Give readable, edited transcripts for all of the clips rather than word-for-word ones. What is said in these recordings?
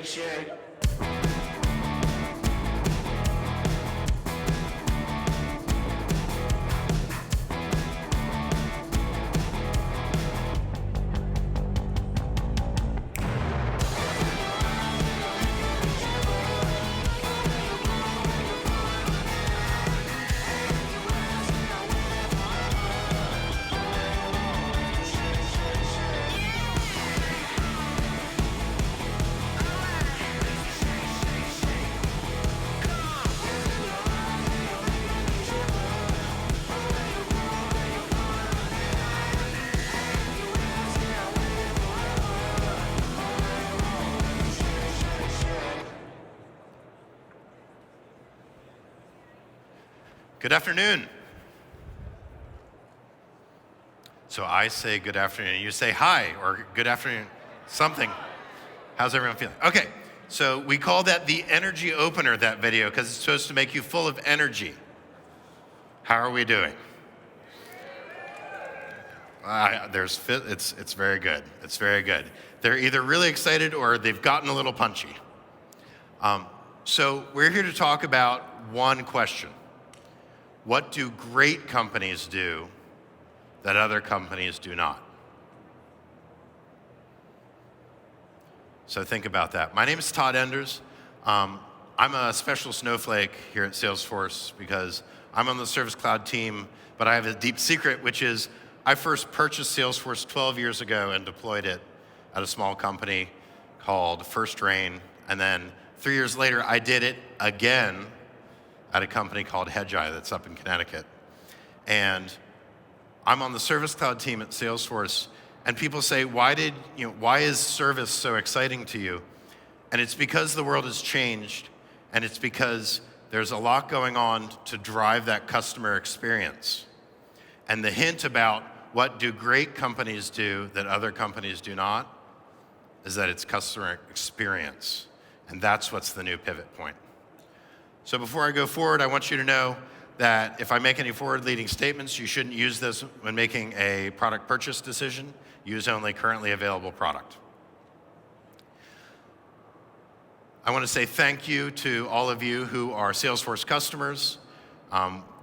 shake. Good afternoon. So I say good afternoon, you say hi, or good afternoon, something. How's everyone feeling? Okay, so we call that the energy opener, that video, because it's supposed to make you full of energy. How are we doing? It's very good, it's very good. They're either really excited or they've gotten a little punchy. So we're here to talk about one question. What do great companies do that other companies do not? So think about that. My name is Todd Enders. I'm a special snowflake here at Salesforce because I'm on the Service Cloud team, but I have a deep secret, which is I first purchased Salesforce 12 years ago and deployed it at a small company called First Rain. And then 3 years later, I did it again at a company called Hedgeye that's up in Connecticut. And I'm on the Service Cloud team at Salesforce, and people say, why is service so exciting to you? And it's because the world has changed, and it's because there's a lot going on to drive that customer experience. And the hint about what do great companies do that other companies do not is that it's customer experience. And that's what's the new pivot point. So before I go forward, I want you to know that if I make any forward-leading statements, you shouldn't use this when making a product purchase decision. Use only currently available product. I want to say thank you to all of you who are Salesforce customers,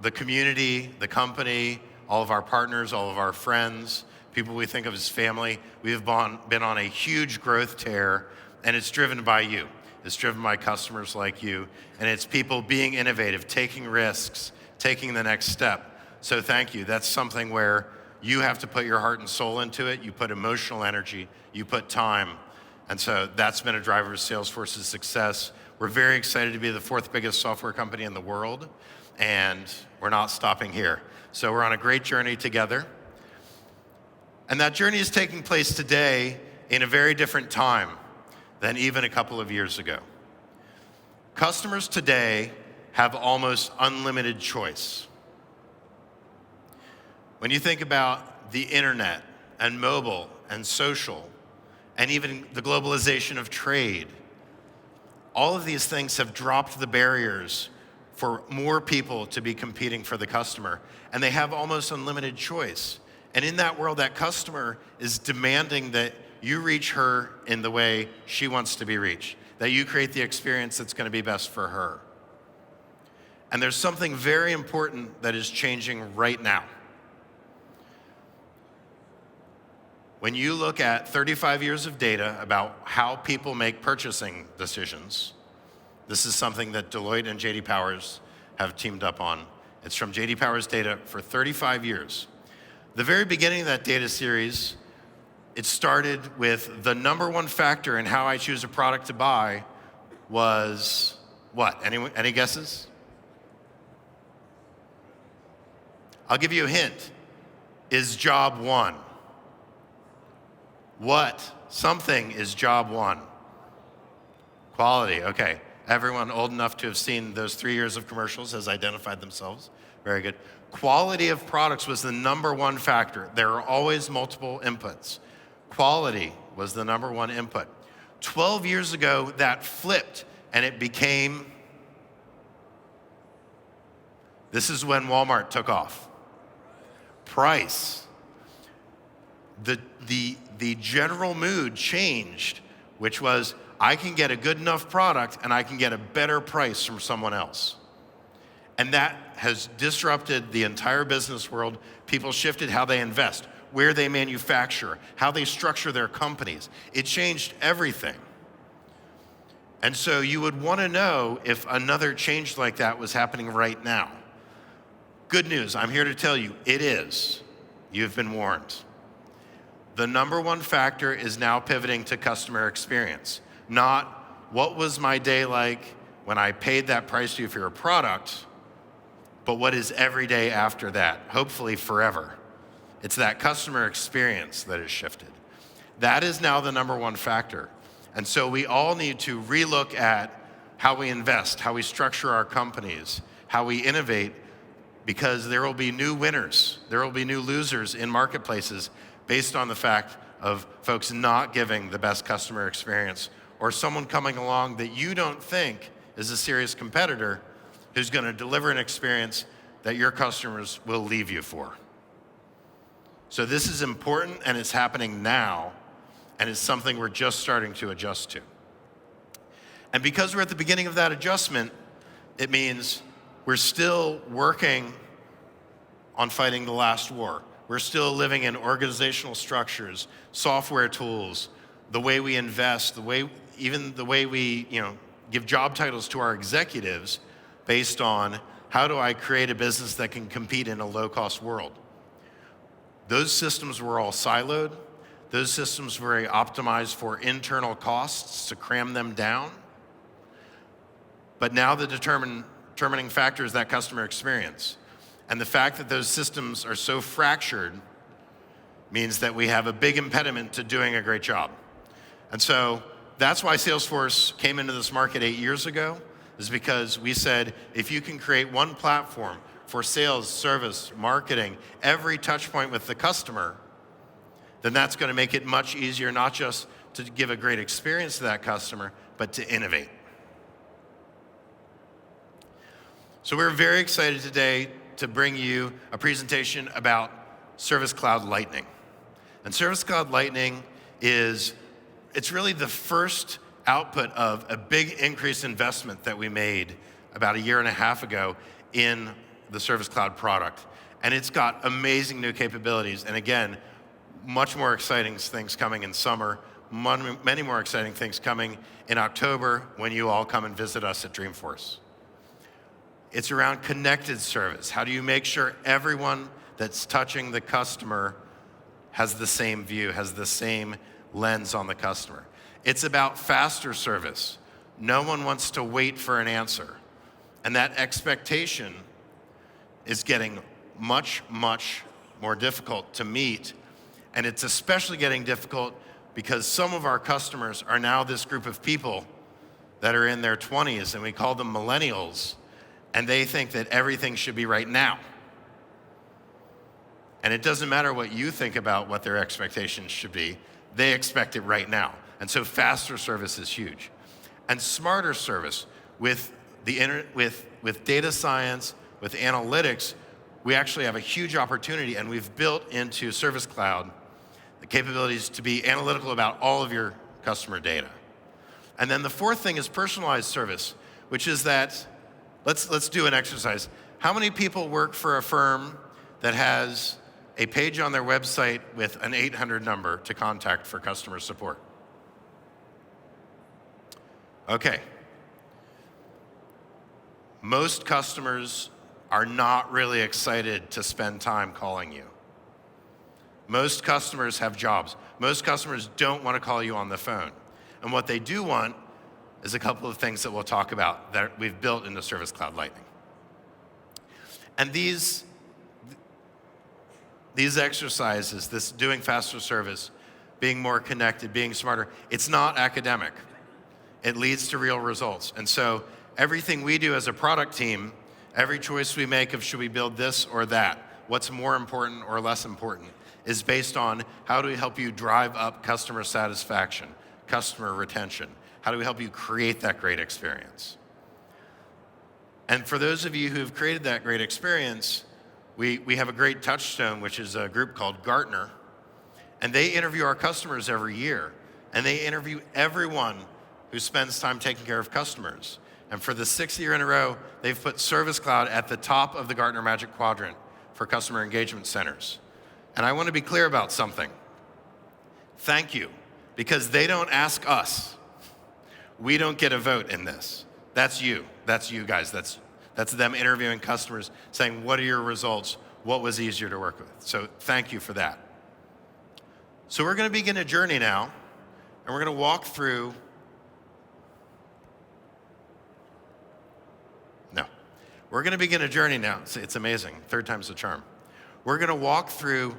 the community, the company, all of our partners, all of our friends, people we think of as family. We have been on a huge growth tear, and it's driven by you. It's driven by customers like you, and it's people being innovative, taking risks, taking the next step. So thank you. That's something where you have to put your heart and soul into it. You put emotional energy, you put time. And so that's been a driver of Salesforce's success. We're very excited to be the 4th biggest software company in the world, and we're not stopping here. So we're on a great journey together. And that journey is taking place today in a very different time than even a couple of years ago. Customers today have almost unlimited choice. When you think about the internet and mobile and social, and even the globalization of trade, all of these things have dropped the barriers for more people to be competing for the customer, and they have almost unlimited choice. And in that world, that customer is demanding that you reach her in the way she wants to be reached, that you create the experience that's going to be best for her. And there's something very important that is changing right now. When you look at 35 years of data about how people make purchasing decisions, this is something that Deloitte and J.D. Powers have teamed up on. It's from J.D. Powers data for 35 years. The very beginning of that data series, it started with the number one factor in how I choose a product to buy was what? Any guesses? I'll give you a hint. Is job one. What? Something is job one. Quality, okay. Everyone old enough to have seen those 3 years of commercials has identified themselves. Very good. Quality of products was the number one factor. There are always multiple inputs. Quality was the number one input. 12 years ago, that flipped, and it became, this is when Walmart took off. Price. The general mood changed, which was, I can get a good enough product and I can get a better price from someone else. And that has disrupted the entire business world. People shifted how they invest, where they manufacture, how they structure their companies. It changed everything. And so you would want to know if another change like that was happening right now. Good news, I'm here to tell you, it is. You've been warned. The number one factor is now pivoting to customer experience, not what was my day like when I paid that price to you for your product, but what is every day after that, hopefully forever. It's that customer experience that has shifted. That is now the number one factor. And so we all need to relook at how we invest, how we structure our companies, how we innovate, because there will be new winners, there will be new losers in marketplaces based on the fact of folks not giving the best customer experience, or someone coming along that you don't think is a serious competitor who's going to deliver an experience that your customers will leave you for. So this is important, and it's happening now, and it's something we're just starting to adjust to. And because we're at the beginning of that adjustment, it means we're still working on fighting the last war. We're still living in organizational structures, software tools, the way we invest, even the way we give job titles to our executives based on how do I create a business that can compete in a low-cost world. Those systems were all siloed. Those systems were very optimized for internal costs to cram them down. But now the determining factor is that customer experience. And the fact that those systems are so fractured means that we have a big impediment to doing a great job. And so that's why Salesforce came into this market 8 years ago, is because we said, if you can create one platform for sales, service, marketing, every touch point with the customer, then that's going to make it much easier, not just to give a great experience to that customer, but to innovate. So we're very excited today to bring you a presentation about Service Cloud Lightning. And Service Cloud Lightning it's really the first output of a big increased investment that we made about 1.5 years ago in the Service Cloud product. And it's got amazing new capabilities. And again, much more exciting things coming in summer, many more exciting things coming in October when you all come and visit us at Dreamforce. It's around connected service. How do you make sure everyone that's touching the customer has the same view, has the same lens on the customer? It's about faster service. No one wants to wait for an answer. And that expectation is getting much, much more difficult to meet. And it's especially getting difficult because some of our customers are now this group of people that are in their 20s, and we call them millennials, and they think that everything should be right now. And it doesn't matter what you think about what their expectations should be, they expect it right now. And so faster service is huge. And smarter service with data science, with analytics, we actually have a huge opportunity, and we've built into Service Cloud the capabilities to be analytical about all of your customer data. And then the fourth thing is personalized service, which is that, let's do an exercise. How many people work for a firm that has a page on their website with an 800 number to contact for customer support? Okay. Most customers are not really excited to spend time calling you. Most customers have jobs. Most customers don't want to call you on the phone. And what they do want is a couple of things that we'll talk about that we've built into Service Cloud Lightning. And these exercises, this doing faster service, being more connected, being smarter, it's not academic. It leads to real results. And so everything we do as a product team, every choice we make of should we build this or that, what's more important or less important, is based on how do we help you drive up customer satisfaction, customer retention? How do we help you create that great experience? And for those of you who've created that great experience, we have a great touchstone, which is a group called Gartner, and they interview our customers every year, and they interview everyone who spends time taking care of customers. And for the 6th year in a row, they've put Service Cloud at the top of the Gartner Magic Quadrant for customer engagement centers. And I want to be clear about something. Thank you, because they don't ask us. We don't get a vote in this. That's you. That's you guys. That's them interviewing customers, saying, what are your results? What was easier to work with? So thank you for that. So we're going to begin a journey now, and we're going to walk through. We're going to begin a journey now. It's amazing. 3rd time's the charm. We're going to walk through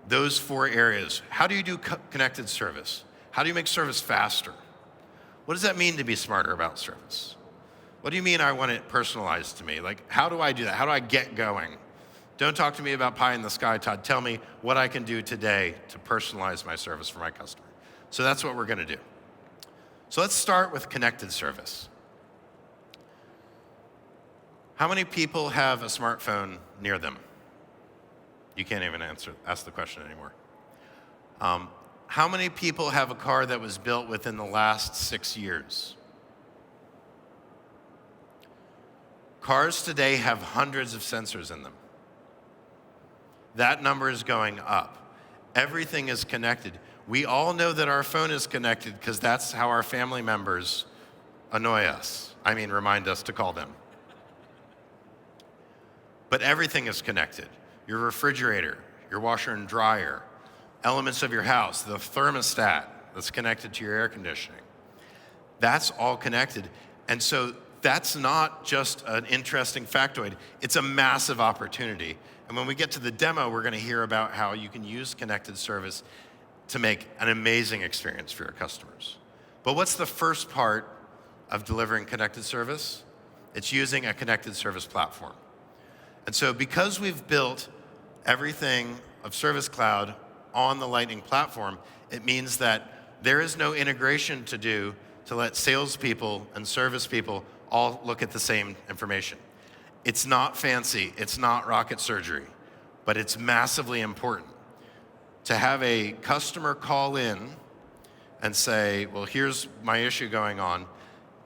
those 4 areas. How do you do connected service? How do you make service faster? What does that mean to be smarter about service? What do you mean I want it personalized to me? Like, how do I do that? How do I get going? Don't talk to me about pie in the sky, Todd. Tell me what I can do today to personalize my service for my customer. So that's what we're going to do. So let's start with connected service. How many people have a smartphone near them? You can't even ask the question anymore. How many people have a car that was built within the last 6 years? Cars today have hundreds of sensors in them. That number is going up. Everything is connected. We all know that our phone is connected because that's how our family members annoy us. Remind us to call them. But everything is connected. Your refrigerator, your washer and dryer, elements of your house, the thermostat that's connected to your air conditioning. That's all connected. And so that's not just an interesting factoid, it's a massive opportunity. And when we get to the demo, we're going to hear about how you can use connected service to make an amazing experience for your customers. But what's the first part of delivering connected service? It's using a connected service platform. And so because we've built everything of Service Cloud on the Lightning platform, it means that there is no integration to do to let salespeople and service people all look at the same information. It's not fancy, it's not rocket surgery, but it's massively important to have a customer call in and say, well, here's my issue going on,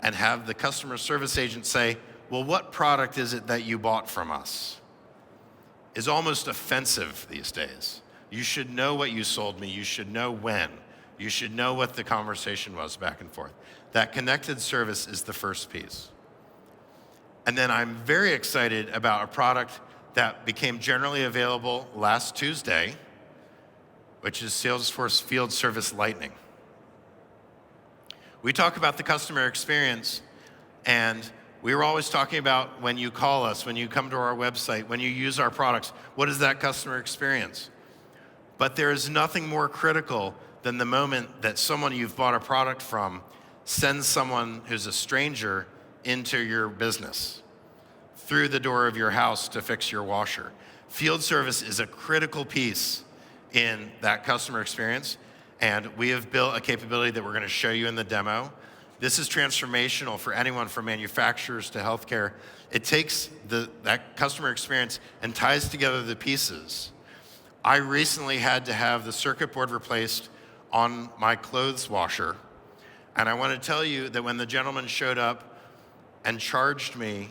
and have the customer service agent say, well, what product is it that you bought from us? Is almost offensive these days. You should know what you sold me. You should know when. You should know what the conversation was back and forth. That connected service is the first piece. And then I'm very excited about a product that became generally available last Tuesday, which is Salesforce Field Service Lightning. We talk about the customer experience, and we were always talking about when you call us, when you come to our website, when you use our products, what is that customer experience? But there is nothing more critical than the moment that someone you've bought a product from sends someone who's a stranger into your business, through the door of your house to fix your washer. Field service is a critical piece in that customer experience, and we have built a capability that we're going to show you in the demo. This is transformational for anyone from manufacturers to healthcare. It takes that customer experience and ties together the pieces. I recently had to have the circuit board replaced on my clothes washer, and I want to tell you that when the gentleman showed up and charged me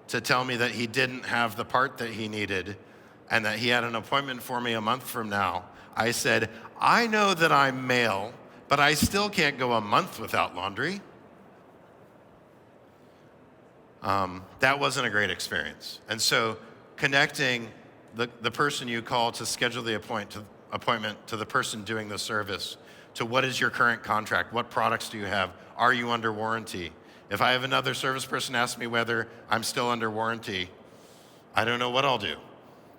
to tell me that he didn't have the part that he needed and that he had an appointment for me a month from now, I said, I know that I'm male, but I still can't go a month without laundry. That wasn't a great experience. And so connecting the person you call to schedule the appointment to the person doing the service, to what is your current contract, what products do you have, are you under warranty? If I have another service person ask me whether I'm still under warranty, I don't know what I'll do.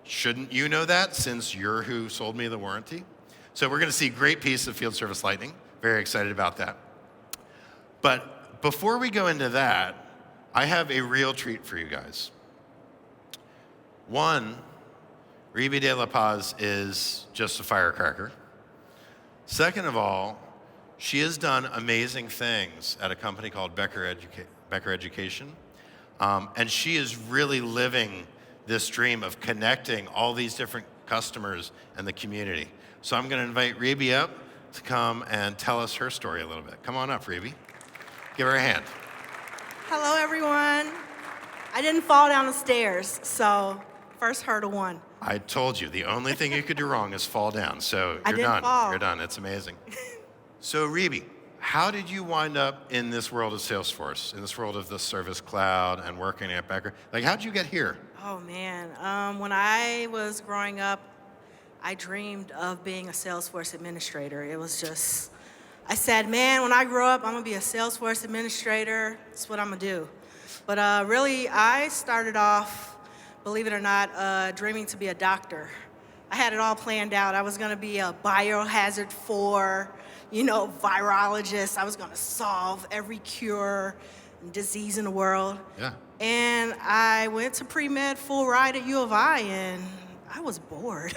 Shouldn't you know that since you're who sold me the warranty? So we're going to see a great piece of Field Service Lightning. Very excited about that. But before we go into that, I have a real treat for you guys. One, Ribi de la Paz is just a firecracker. Second of all, she has done amazing things at a company called Becker Education. And she is really living this dream of connecting all these different customers and the community. So I'm going to invite Ribi up to come and tell us her story a little bit. Come on up, Ribi. Give her a hand. Hello, everyone. I didn't fall down the stairs, so first hurdle one. I told you, the only thing you could do wrong is fall down. So I you're didn't done. fall. You're done. It's amazing. So Rebe, how did you wind up in this world of Salesforce, in this world of the Service Cloud and working at Becker? Like, how did you get here? Oh, man. When I was growing up, I dreamed of being a Salesforce administrator. It was just, I said, man, when I grow up, I'm going to be a Salesforce administrator. That's what I'm going to do. But really, I started off, believe it or not, dreaming to be a doctor. I had it all planned out. I was going to be a biohazard 4, virologist. I was going to solve every cure and disease in the world. Yeah. And I went to pre-med full ride at U of I, and I was bored.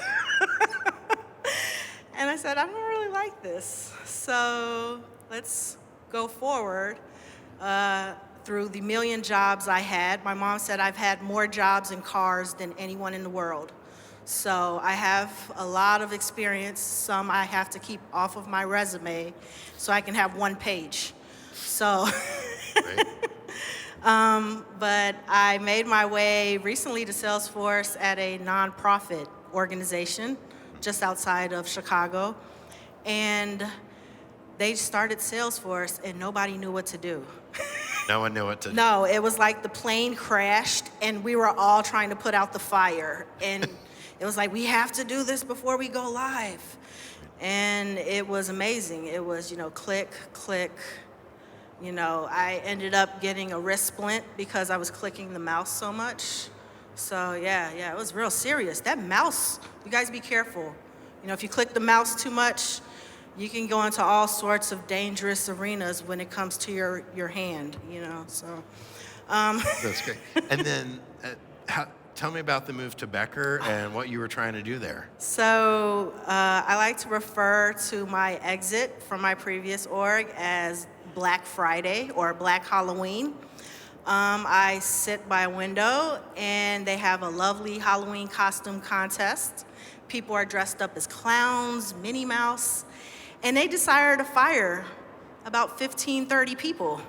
And I said, I don't really like this. So let's go forward. Through the million jobs I had, my mom said I've had more jobs and cars than anyone in the world. So I have a lot of experience. Some I have to keep off of my resume so I can have one page. So, but I made my way recently to Salesforce at a nonprofit organization just outside of Chicago. And they started Salesforce and nobody knew what to do. No one knew what to do. No, it was like the plane crashed and we were all trying to put out the fire. And it was like, we have to do this before we go live. And it was amazing. It was, click, click. I ended up getting a wrist splint because I was clicking the mouse so much. So yeah, it was real serious. That mouse, you guys be careful. If you click the mouse too much, you can go into all sorts of dangerous arenas when it comes to your hand, so. That's great. And then tell me about the move to Becker and what you were trying to do there. So I like to refer to my exit from my previous org as Black Friday or Black Halloween. I sit by a window and they have a lovely Halloween costume contest. People are dressed up as clowns, Minnie Mouse, and they decided to fire about 15, 30 people.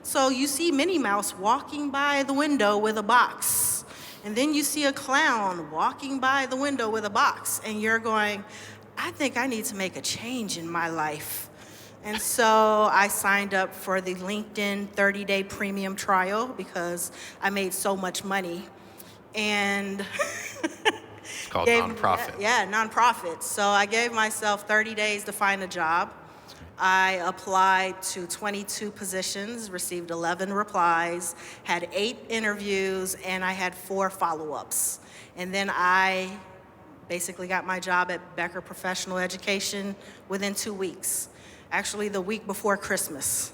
So you see Minnie Mouse walking by the window with a box, and then you see a clown walking by the window with a box, and you're going, I think I need to make a change in my life. And so I signed up for the LinkedIn 30-day premium trial because I made so much money. And it's called nonprofit. Yeah, nonprofit. So I gave myself 30 days to find a job. I applied to 22 positions, received 11 replies, had 8 interviews, and I had 4 follow-ups. And then I basically got my job at Becker Professional Education within 2 weeks. Actually, the week before Christmas.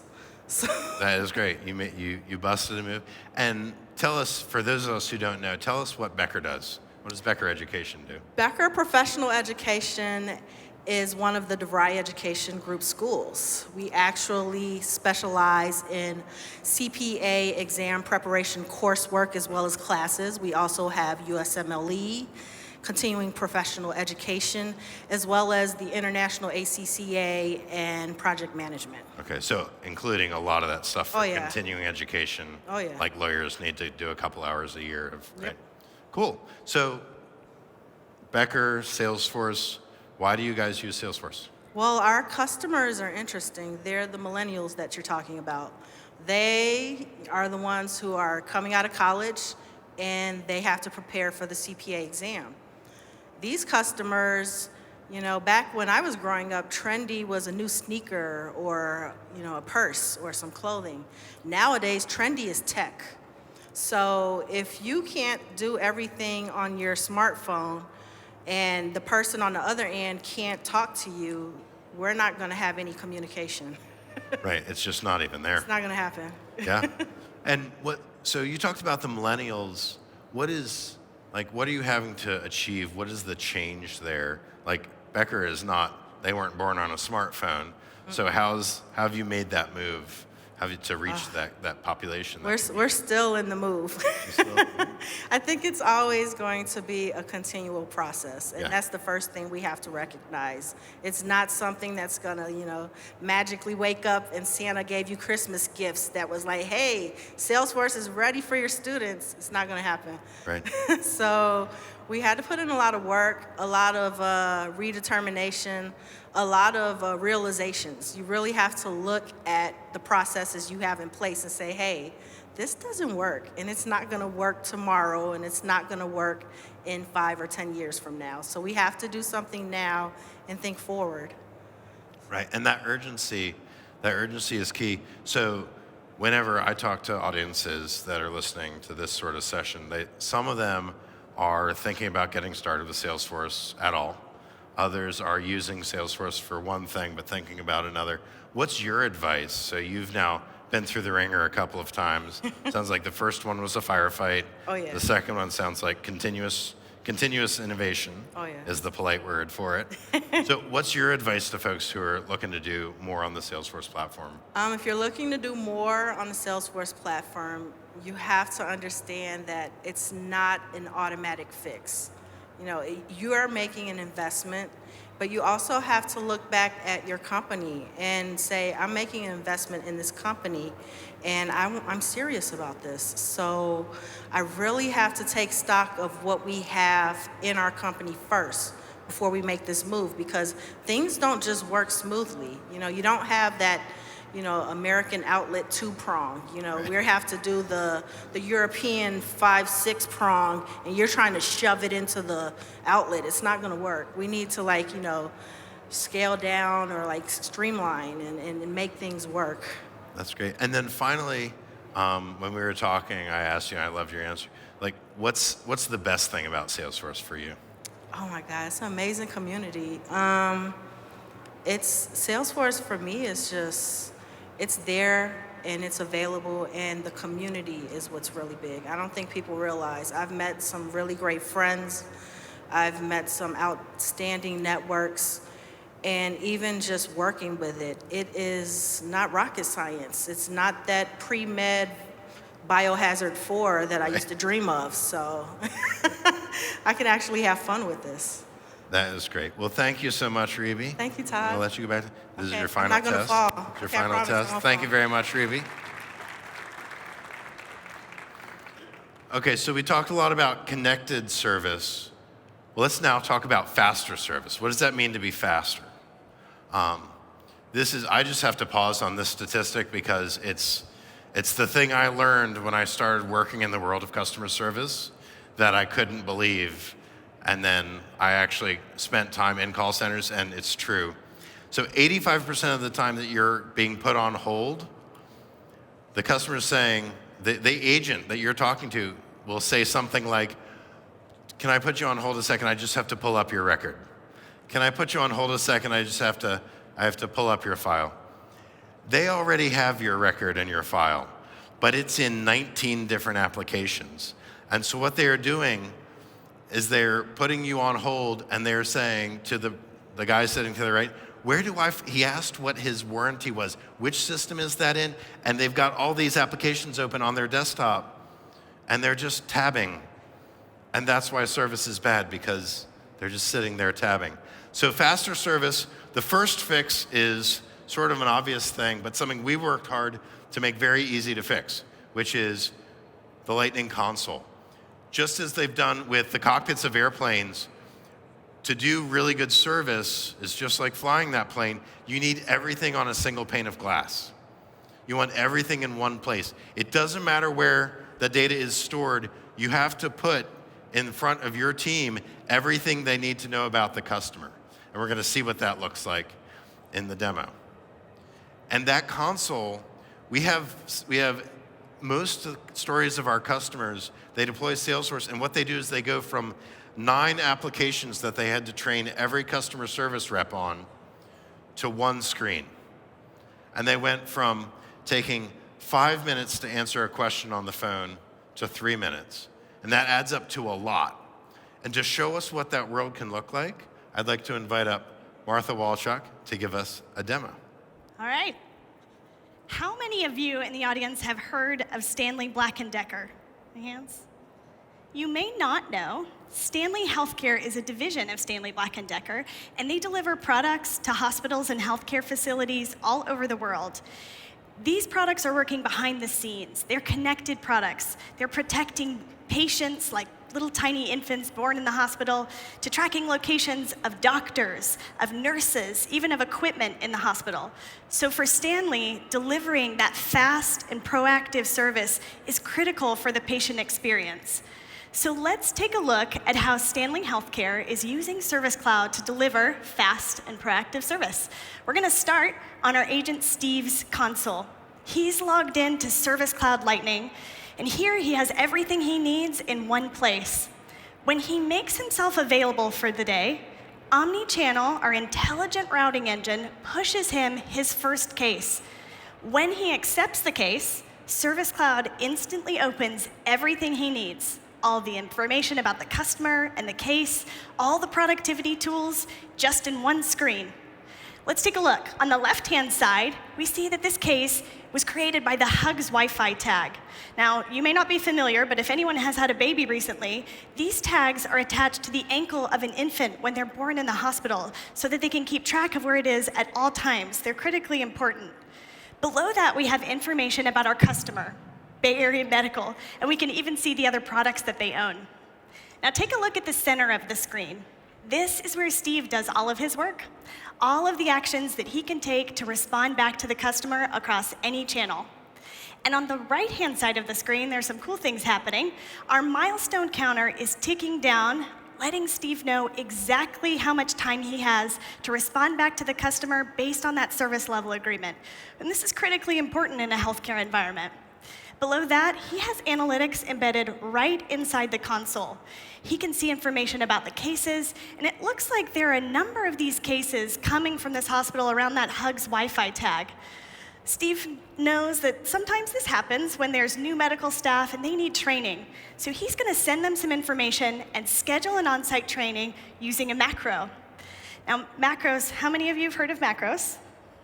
So. That is great. You busted a move. And tell us, for those of us who don't know, tell us what Becker does. What does Becker Education do? Becker Professional Education is one of the DeVry Education Group schools. We actually specialize in CPA exam preparation coursework as well as classes. We also have USMLE, continuing professional education, as well as the International ACCA and project management. Okay, so including a lot of that stuff for Oh, yeah. continuing education. Oh, yeah. Like lawyers need to do a couple hours a year of, Yep. right? Cool. So Becker, Salesforce, why do you guys use Salesforce? Well, our customers are interesting. They're the millennials that you're talking about. They are the ones who are coming out of college and they have to prepare for the CPA exam. These customers, back when I was growing up, trendy was a new sneaker or, a purse or some clothing. Nowadays, trendy is tech. So if you can't do everything on your smartphone and the person on the other end can't talk to you, we're not going to have any communication. Right, it's just not even there. It's not going to happen. Yeah. And so you talked about the millennials. What are you having to achieve? What is the change there? Like Becker is not, they weren't born on a smartphone. So how have you made that move to reach that population. We're still in the move. I think it's always going to be a continual process, and that's the first thing we have to recognize. It's not something that's gonna, magically wake up and Santa gave you Christmas gifts that was like, hey, Salesforce is ready for your students. It's not gonna happen. Right. So we had to put in a lot of work, a lot of redetermination, a lot of realizations. You really have to look at the processes you have in place and say, hey, this doesn't work, and it's not gonna work tomorrow, and it's not gonna work in 5 or 10 years from now. So we have to do something now and think forward. Right, and that urgency is key. So whenever I talk to audiences that are listening to this sort of session, some of them are thinking about getting started with Salesforce at all. Others are using Salesforce for one thing, but thinking about another. What's your advice? So you've now been through the ringer a couple of times. Sounds like the first one was a firefight. Oh, yeah. The second one sounds like continuous innovation is the polite word for it. So what's your advice to folks who are looking to do more on the Salesforce platform? If you're looking to do more on the Salesforce platform, you have to understand that it's not an automatic fix. You are making an investment, but you also have to look back at your company and say, I'm making an investment in this company, and I'm serious about this. So I really have to take stock of what we have in our company first before we make this move, because things don't just work smoothly. You don't have that American outlet 2-prong. We have to do the European 5-6 prong, and you're trying to shove it into the outlet. It's not going to work. We need to scale down or streamline and make things work. That's great. And then finally, when we were talking, I asked you, and I loved your answer, what's the best thing about Salesforce for you? Oh my God, it's an amazing community. It's Salesforce for me is just, it's there and it's available, and the community is what's really big. I don't think people realize. I've met some really great friends. I've met some outstanding networks, and even just working with it, it is not rocket science. It's not that pre-med biohazard 4 that I used to dream of, so I can actually have fun with this. That is great. Well, thank you so much, Reby. Thank you, Todd. I'll let you go back. This is your final I'm not test. gonna fall. It's your Okay, I final promise test. Thank you very much, Reby. Okay, so we talked a lot about connected service. Well, let's now talk about faster service. What does that mean to be faster? I just have to pause on this statistic because it's the thing I learned when I started working in the world of customer service that I couldn't believe. And then I actually spent time in call centers, and it's true. So 85% of the time that you're being put on hold, the customer is saying, the agent that you're talking to will say something like, can I put you on hold a second? I just have to pull up your record. Can I put you on hold a second? I have to pull up your file. They already have your record and your file, but it's in 19 different applications. And so what they are doing is they're putting you on hold, and they're saying to the guy sitting to the right, he asked what his warranty was. Which system is that in? And they've got all these applications open on their desktop, and they're just tabbing. And that's why service is bad, because they're just sitting there tabbing. So faster service, the first fix is sort of an obvious thing, but something we worked hard to make very easy to fix, which is the Lightning Console. Just as they've done with the cockpits of airplanes, to do really good service is just like flying that plane. You need everything on a single pane of glass. You want everything in one place. It doesn't matter where the data is stored. You have to put in front of your team everything they need to know about the customer. And we're going to see what that looks like in the demo. And that console, we have most of the stories of our customers, they deploy Salesforce, and what they do is they go from 9 applications that they had to train every customer service rep on to one screen. And they went from taking 5 minutes to answer a question on the phone to 3 minutes. And that adds up to a lot. And to show us what that world can look like, I'd like to invite up Martha Walchuk to give us a demo. All right. How many of you in the audience have heard of Stanley Black & Decker? Any hands? You may not know, Stanley Healthcare is a division of Stanley Black & Decker, and they deliver products to hospitals and healthcare facilities all over the world. These products are working behind the scenes. They're connected products. They're protecting patients like little tiny infants born in the hospital, to tracking locations of doctors, of nurses, even of equipment in the hospital. So for Stanley, delivering that fast and proactive service is critical for the patient experience. So let's take a look at how Stanley Healthcare is using Service Cloud to deliver fast and proactive service. We're going to start on our agent Steve's console. He's logged in to Service Cloud Lightning, and here he has everything he needs in one place. When he makes himself available for the day, Omnichannel, our intelligent routing engine, pushes him his first case. When he accepts the case, Service Cloud instantly opens everything he needs. All the information about the customer and the case, all the productivity tools, just in one screen. Let's take a look. On the left-hand side, we see that this case was created by the Hugs Wi-Fi tag. Now, you may not be familiar, but if anyone has had a baby recently, these tags are attached to the ankle of an infant when they're born in the hospital so that they can keep track of where it is at all times. They're critically important. Below that, we have information about our customer, Bay Area Medical, and we can even see the other products that they own. Now, take a look at the center of the screen. This is where Steve does all of his work, all of the actions that he can take to respond back to the customer across any channel. And on the right-hand side of the screen, there's some cool things happening. Our milestone counter is ticking down, letting Steve know exactly how much time he has to respond back to the customer based on that service level agreement. And this is critically important in a healthcare environment. Below that, he has analytics embedded right inside the console. He can see information about the cases, and it looks like there are a number of these cases coming from this hospital around that Hugs Wi-Fi tag. Steve knows that sometimes this happens when there's new medical staff and they need training. So he's going to send them some information and schedule an on-site training using a macro. Now, macros, how many of you have heard of macros?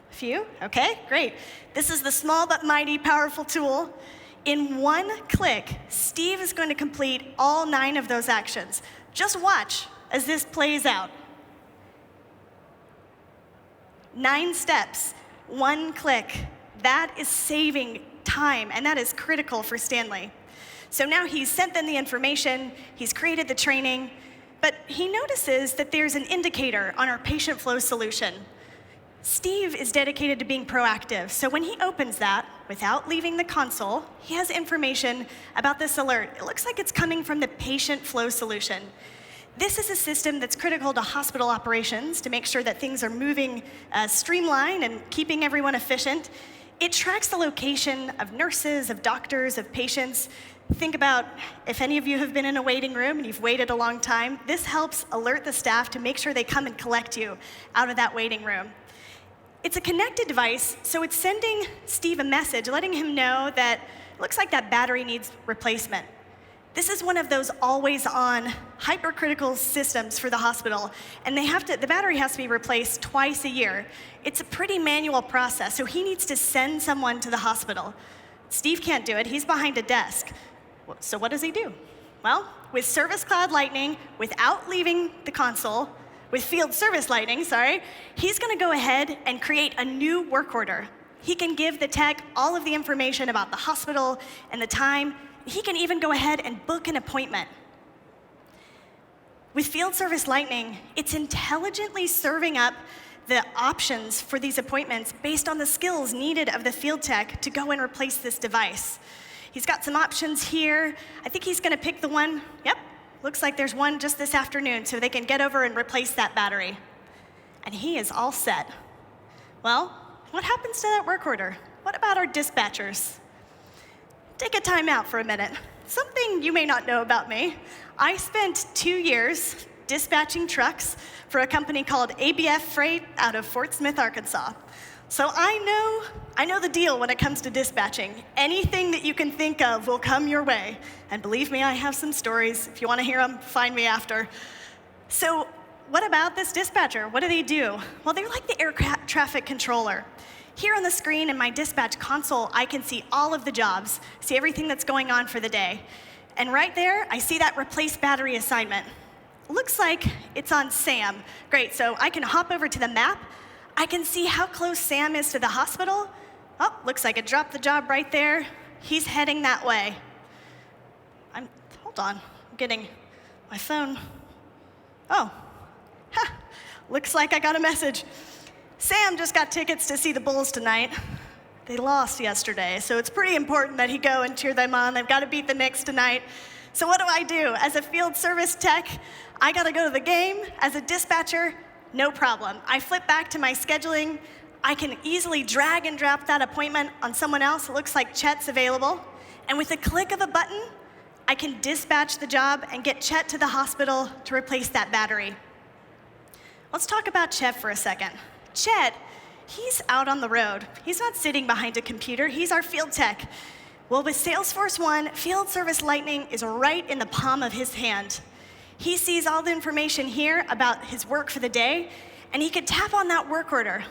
A few? Okay, great. This is the small but mighty powerful tool. In one click, Steve is going to complete all 9 of those actions. Just watch as this plays out. 9 steps, 1 click. That is saving time, and that is critical for Stanley. So now he's sent them the information, he's created the training, but he notices that there's an indicator on our patient flow solution. Steve is dedicated to being proactive, so when he opens that, without leaving the console, he has information about this alert. It looks like it's coming from the patient flow solution. This is a system that's critical to hospital operations to make sure that things are moving streamlined and keeping everyone efficient. It tracks the location of nurses, of doctors, of patients. Think about if any of you have been in a waiting room and you've waited a long time, this helps alert the staff to make sure they come and collect you out of that waiting room. It's a connected device, so it's sending Steve a message, letting him know that it looks like that battery needs replacement. This is one of those always-on, hypercritical systems for the hospital, and the battery has to be replaced twice a year. It's a pretty manual process, so he needs to send someone to the hospital. Steve can't do it, he's behind a desk. So what does he do? Well, with Service Cloud Lightning, without leaving the console, with Field Service Lightning, he's going to go ahead and create a new work order. He can give the tech all of the information about the hospital and the time. He can even go ahead and book an appointment. With Field Service Lightning, it's intelligently serving up the options for these appointments based on the skills needed of the field tech to go and replace this device. He's got some options here. I think he's going to pick the one, looks like there's one just this afternoon, so they can get over and replace that battery. And he is all set. Well, what happens to that work order? What about our dispatchers? Take a time out for a minute. Something you may not know about me. I spent 2 years dispatching trucks for a company called ABF Freight out of Fort Smith, Arkansas. So I know the deal when it comes to dispatching. Anything that you can think of will come your way. And believe me, I have some stories. If you want to hear them, find me after. So what about this dispatcher? What do they do? Well, they're like the air traffic controller. Here on the screen in my dispatch console, I can see all of the jobs, see everything that's going on for the day. And right there, I see that replace battery assignment. Looks like it's on Sam. Great, so I can hop over to the map. I can see how close Sam is to the hospital. Oh, looks like it dropped the job right there. He's heading that way. Hold on, I'm getting my phone. Oh, looks like I got a message. Sam just got tickets to see the Bulls tonight. They lost yesterday, so it's pretty important that he go and cheer them on. They've got to beat the Knicks tonight. So what do? As a field service tech, I got to go to the game. As a dispatcher, no problem. I flip back to my scheduling. I can easily drag and drop that appointment on someone else. It looks like Chet's available. And with a click of a button, I can dispatch the job and get Chet to the hospital to replace that battery. Let's talk about Chet for a second. Chet, he's out on the road. He's not sitting behind a computer. He's our field tech. Well, with Salesforce One, Field Service Lightning is right in the palm of his hand. He sees all the information here about his work for the day, and he could tap on that work order.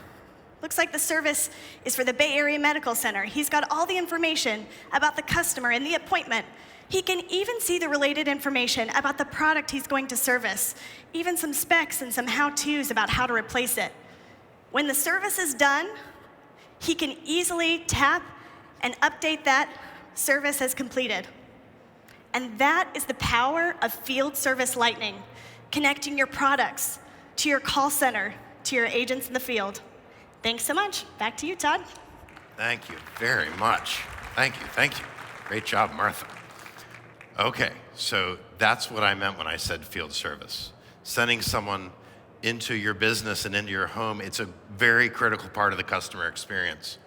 Looks like the service is for the Bay Area Medical Center. He's got all the information about the customer and the appointment. He can even see the related information about the product he's going to service, even some specs and some how-tos about how to replace it. When the service is done, he can easily tap and update that service as completed. And that is the power of Field Service Lightning, connecting your products to your call center, to your agents in the field. Thanks so much. Back to you, Todd. Thank you very much. Thank you. Great job, Martha. Okay, so that's what I meant when I said field service. Sending someone into your business and into your home, it's a very critical part of the customer experience.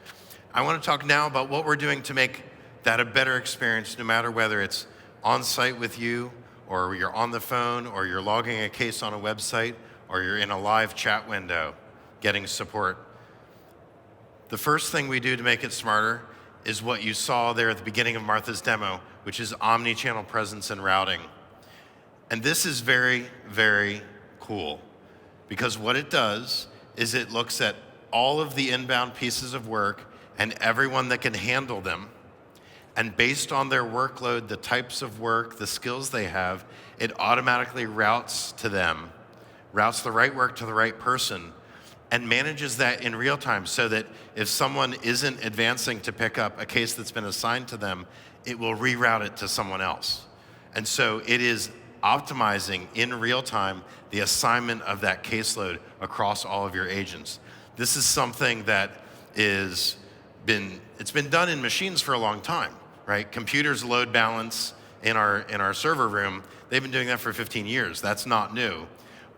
I want to talk now about what we're doing to make that a better experience, no matter whether it's on site with you, or you're on the phone, or you're logging a case on a website, or you're in a live chat window getting support. The first thing we do to make it smarter is what you saw there at the beginning of Martha's demo, which is omni-channel presence and routing. And this is very, very cool, because what it does is it looks at all of the inbound pieces of work and everyone that can handle them. And based on their workload, the types of work, the skills they have, it automatically routes to them, routes the right work to the right person, and manages that in real time so that if someone isn't advancing to pick up a case that's been assigned to them, it will reroute it to someone else. And so it is optimizing in real time the assignment of that caseload across all of your agents. This is something that it's been done in machines for a long time, right? Computers load balance in our server room. They've been doing that for 15 years. That's not new.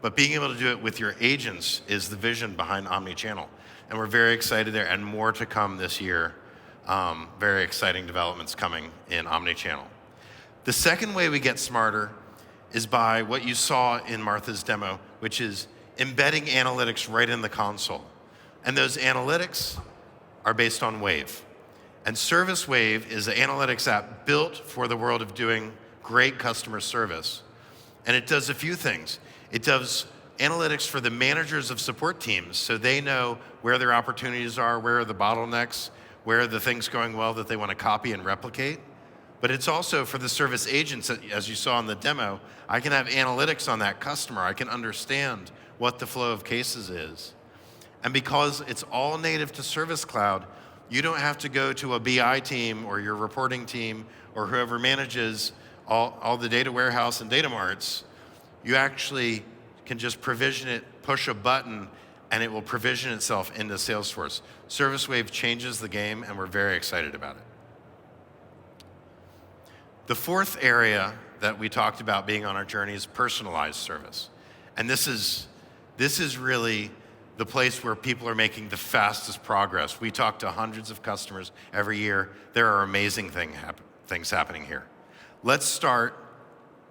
But being able to do it with your agents is the vision behind omnichannel. And we're very excited there, and more to come this year. Very exciting developments coming in omnichannel. The second way we get smarter is by what you saw in Martha's demo, which is embedding analytics right in the console. And those analytics are based on Wave. And Service Wave is an analytics app built for the world of doing great customer service. And it does a few things. It does analytics for the managers of support teams, so they know where their opportunities are, where are the bottlenecks, where are the things going well that they want to copy and replicate. But it's also for the service agents, as you saw in the demo. I can have analytics on that customer. I can understand what the flow of cases is. And because it's all native to Service Cloud, you don't have to go to a BI team or your reporting team or whoever manages all the data warehouse and data marts. You actually can just provision it, push a button, and it will provision itself into Salesforce. Service Wave changes the game, and we're very excited about it. The fourth area that we talked about being on our journey is personalized service. And this is really the place where people are making the fastest progress. We talk to hundreds of customers every year. There are amazing things happening here. Let's start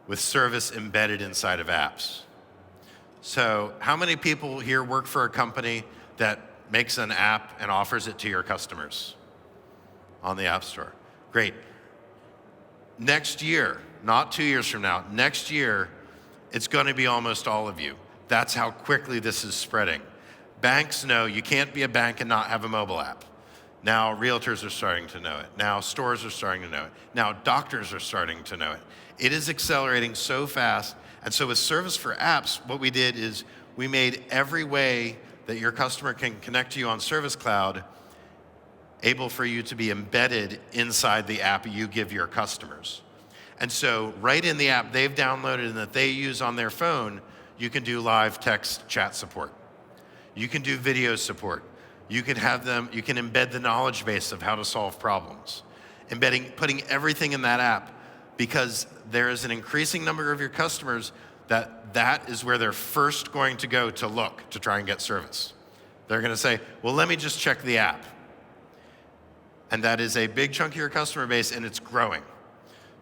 with service embedded inside of apps. So how many people here work for a company that makes an app and offers it to your customers on the App Store? Great. Next year, not 2 years from now, next year, it's going to be almost all of you. That's how quickly this is spreading. Banks know you can't be a bank and not have a mobile app. Now realtors are starting to know it. Now stores are starting to know it. Now doctors are starting to know it. It is accelerating so fast. And so with Service for Apps, what we did is we made every way that your customer can connect to you on Service Cloud able for you to be embedded inside the app you give your customers. And so right in the app they've downloaded and that they use on their phone, you can do live text chat support. You can do video support. You can embed the knowledge base of how to solve problems. Putting everything in that app, because there is an increasing number of your customers that is where they're first going to go to look to try and get service. They're gonna say, well, let me just check the app. And that is a big chunk of your customer base, and it's growing.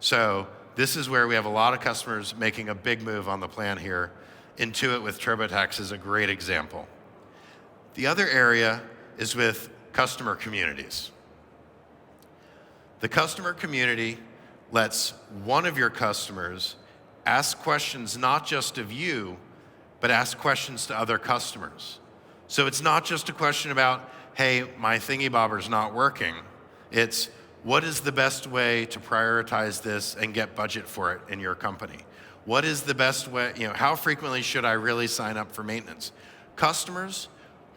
So this is where we have a lot of customers making a big move on the plan here. Intuit with TurboTax is a great example. The other area is with customer communities. The customer community lets one of your customers ask questions not just of you, but ask questions to other customers. So it's not just a question about, hey, my thingy bobber's not working. It's, what is the best way to prioritize this and get budget for it in your company? What is the best way, how frequently should I really sign up for maintenance? Customers,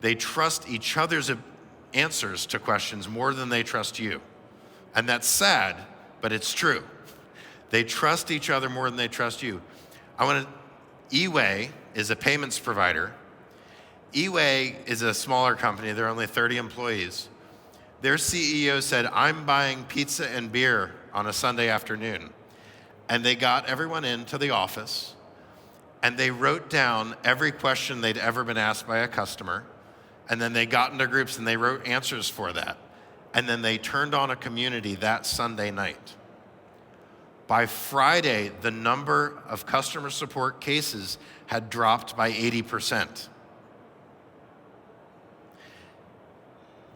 they trust each other's answers to questions more than they trust you. And that's sad, but it's true. They trust each other more than they trust you. eWay is a payments provider. eWay is a smaller company. There are only 30 employees. Their CEO said, I'm buying pizza and beer on a Sunday afternoon. And they got everyone into the office, and they wrote down every question they'd ever been asked by a customer, and then they got into groups and they wrote answers for that. And then they turned on a community that Sunday night. By Friday, the number of customer support cases had dropped by 80%.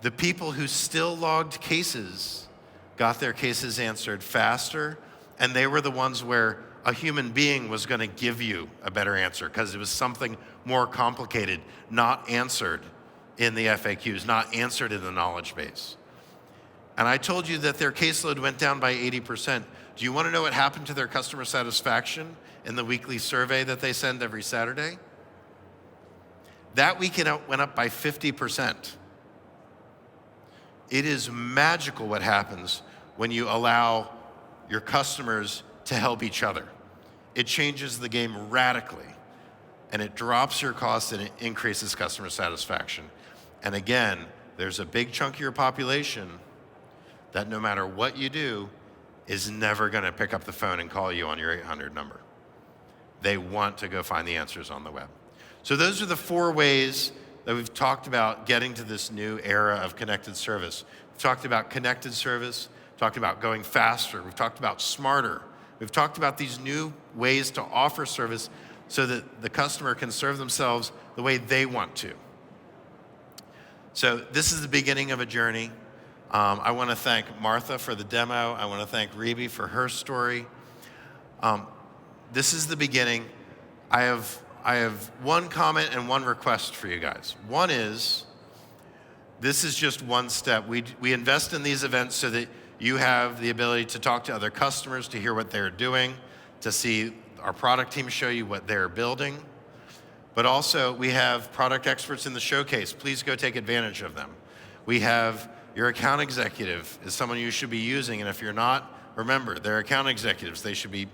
The people who still logged cases got their cases answered faster, and they were the ones where a human being was going to give you a better answer because it was something more complicated, not answered in the FAQs, not answered in the knowledge base. And I told you that their caseload went down by 80%. Do you want to know what happened to their customer satisfaction in the weekly survey that they send every Saturday? That week it went up by 50%. It is magical what happens when you allow your customers to help each other. It changes the game radically, and it drops your costs and it increases customer satisfaction. And again, there's a big chunk of your population that no matter what you do, is never gonna pick up the phone and call you on your 800 number. They want to go find the answers on the web. So those are the 4 ways that we've talked about getting to this new era of connected service. We've talked about connected service, talked about going faster, we've talked about smarter, we've talked about these new ways to offer service so that the customer can serve themselves the way they want to. So this is the beginning of a journey. I want to thank Martha for the demo. I want to thank Rebe for her story. This is the beginning. I have one comment and one request for you guys. One is, this is just one step. We invest in these events so that you have the ability to talk to other customers, to hear what they're doing, to see our product team show you what they're building. But also, we have product experts in the showcase. Please go take advantage of them. We have your account executive is someone you should be using, and if you're not, remember, they're account executives. They should be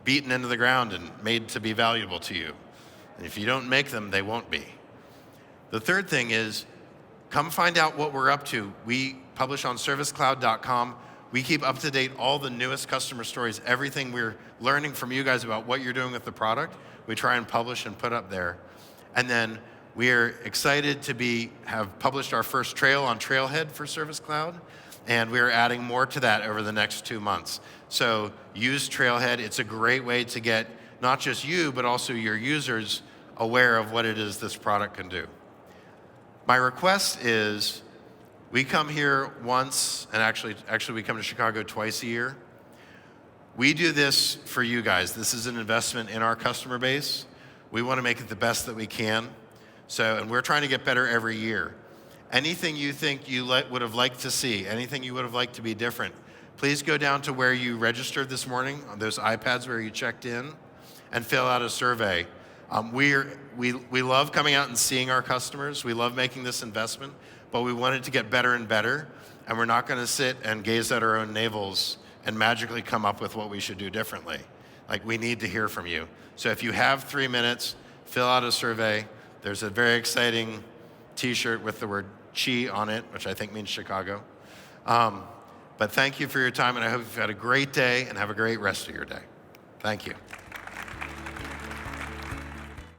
beaten into the ground and made to be valuable to you. And if you don't make them, they won't be. The third thing is, come find out what we're up to. We publish on servicecloud.com. We keep up to date all the newest customer stories, everything we're learning from you guys about what you're doing with the product. We try and publish and put up there. And then we're excited to have published our first trail on Trailhead for Service Cloud, and we're adding more to that over the next 2 months. So use Trailhead. It's a great way to get not just you, but also your users aware of what it is this product can do. My request is, we come here once, and actually we come to Chicago twice a year. We do this for you guys. This is an investment in our customer base. We want to make it the best that we can. So, and we're trying to get better every year. Anything you think you would have liked to see, anything you would have liked to be different, please go down to where you registered this morning, on those iPads where you checked in, and fill out a survey. We love coming out and seeing our customers. We love making this investment, but we want it to get better and better, and we're not going to sit and gaze at our own navels and magically come up with what we should do differently. Like, we need to hear from you. So if you have 3 minutes, fill out a survey. There's a very exciting t-shirt with the word Chi on it, which I think means Chicago. But thank you for your time, and I hope you've had a great day and have a great rest of your day. Thank you.